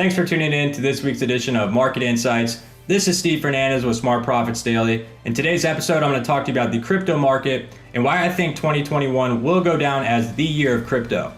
Thanks for tuning in to this week's edition of Market Insights. This is Steve Fernandez with Smart Profits Daily. In today's episode, I'm going to talk to you about the crypto market and why I think 2021 will go down as the year of crypto.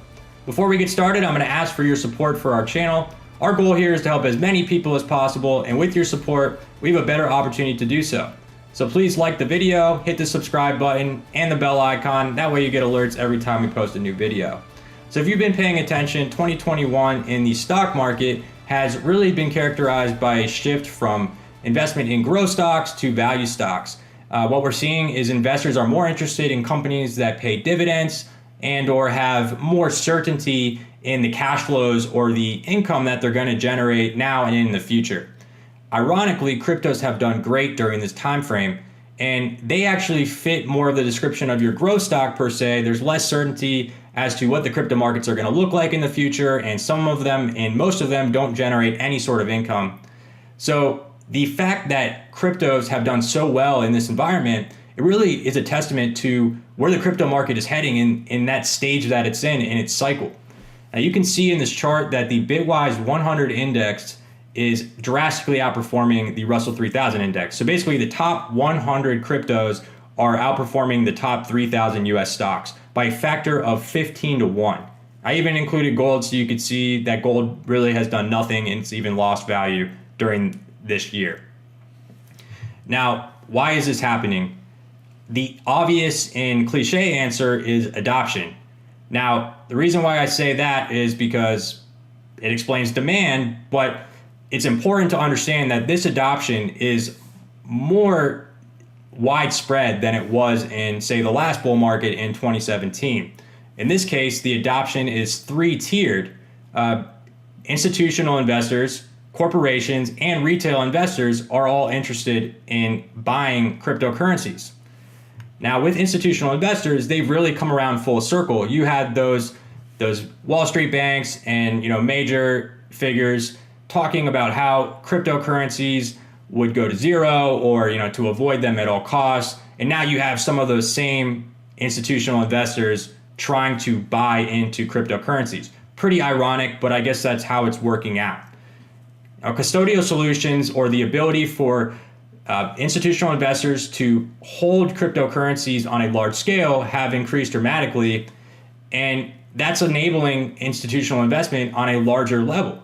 Before we get started, I'm going to ask for your support for our channel. Our goal here is to help as many people as possible, and with your support, we have a better opportunity to do so. So please like the video, hit the subscribe button, and the bell icon. That way you get alerts every time we post a new video. So if you've been paying attention, 2021 in the stock market has really been characterized by a shift from investment in growth stocks to value stocks. What we're seeing is investors are more interested in companies that pay dividends and or have more certainty in the cash flows or the income that they're going to generate now and in the future. Ironically, cryptos have done great during this time frame, and they actually fit more of the description of your growth stock per se. There's less certainty as to what the crypto markets are going to look like in the future, and some of them and most of them don't generate any sort of income. So the fact that cryptos have done so well in this environment, it really is a testament to where the crypto market is heading in that stage that it's in its cycle. Now you can see in this chart that the Bitwise 100 index is drastically outperforming the Russell 3000 index. So basically the top 100 cryptos are outperforming the top 3,000 US stocks by a factor of 15 to 1. I even included gold so you could see that gold really has done nothing and it's even lost value during this year. Now, why is this happening? The obvious and cliche answer is adoption. Now, the reason why I say that is because it explains demand, but it's important to understand that this adoption is more widespread than it was in, say, the last bull market in 2017. In this case, the adoption is three-tiered. Institutional investors, corporations, and retail investors are all interested in buying cryptocurrencies. Now, with institutional investors, they've really come around full circle. You had those Wall Street banks and major figures talking about how cryptocurrencies would go to zero or to avoid them at all costs. And now you have some of those same institutional investors trying to buy into cryptocurrencies. Pretty ironic, but I guess that's how it's working out. Now, custodial solutions, or the ability for institutional investors to hold cryptocurrencies on a large scale, have increased dramatically, and that's enabling institutional investment on a larger level.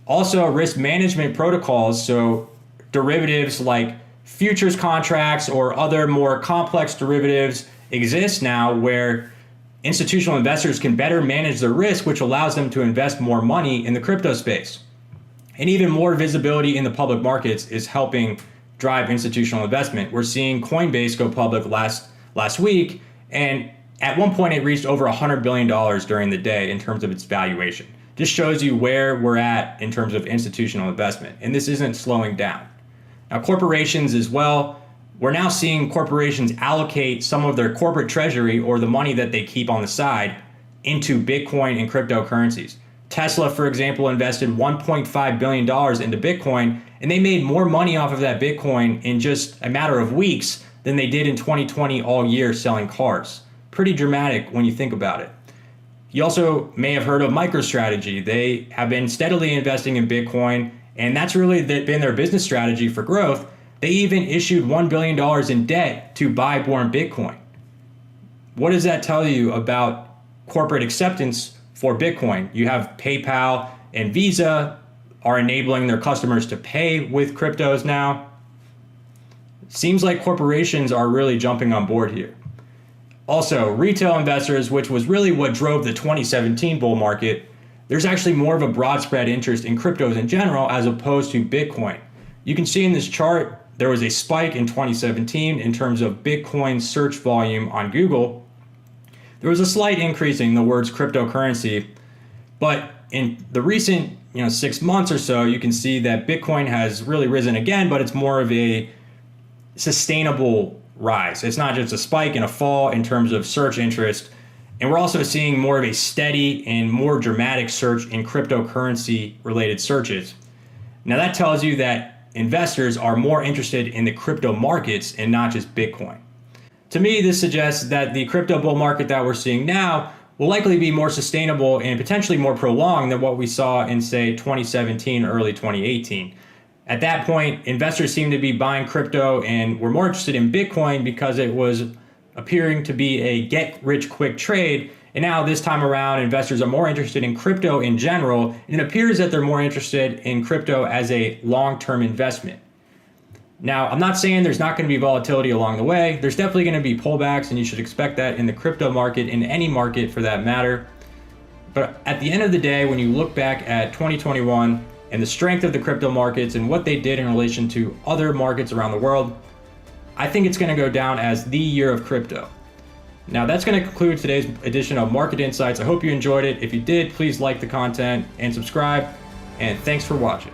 Also, risk management protocols, so derivatives like futures contracts or other more complex derivatives exist now where institutional investors can better manage their risk, which allows them to invest more money in the crypto space. And even more visibility in the public markets is helping drive institutional investment. We're seeing Coinbase go public last week, and at one point it reached over $100 billion during the day in terms of its valuation. Just shows you where we're at in terms of institutional investment, and this isn't slowing down. Now, corporations as well, we're now seeing corporations allocate some of their corporate treasury or the money that they keep on the side into Bitcoin and cryptocurrencies. Tesla, for example, invested $1.5 billion into Bitcoin, and they made more money off of that Bitcoin in just a matter of weeks than they did in 2020 all year selling cars. Pretty dramatic when you think about it. You also may have heard of MicroStrategy. They have been steadily investing in Bitcoin, and that's really been their business strategy for growth. They even issued $1 billion in debt to buy more Bitcoin. What does that tell you about corporate acceptance for Bitcoin? You have PayPal and Visa are enabling their customers to pay with cryptos now. Seems like corporations are really jumping on board here. Also, retail investors, which was really what drove the 2017 bull market, there's actually more of a broad spread interest in cryptos in general as opposed to Bitcoin. You can see in this chart, there was a spike in 2017 in terms of Bitcoin search volume on Google. There was a slight increase in the words cryptocurrency, but in the recent 6 months or so, you can see that Bitcoin has really risen again, but it's more of a sustainable rise. It's not just a spike and a fall in terms of search interest. And we're also seeing more of a steady and more dramatic surge in cryptocurrency related searches. Now that tells you that investors are more interested in the crypto markets and not just Bitcoin. To me, this suggests that the crypto bull market that we're seeing now will likely be more sustainable and potentially more prolonged than what we saw in, say, 2017, early 2018. At that point, investors seemed to be buying crypto and were more interested in Bitcoin because it was appearing to be a get-rich-quick trade. And now this time around, investors are more interested in crypto in general, and it appears that they're more interested in crypto as a long-term investment. Now, I'm not saying there's not going to be volatility along the way. There's definitely going to be pullbacks, and you should expect that in the crypto market, in any market for that matter. But at the end of the day, when you look back at 2021 and the strength of the crypto markets and what they did in relation to other markets around the world, I think it's going to go down as the year of crypto. Now, that's going to conclude today's edition of Market Insights. I hope you enjoyed it. If you did, please like the content and subscribe. And thanks for watching.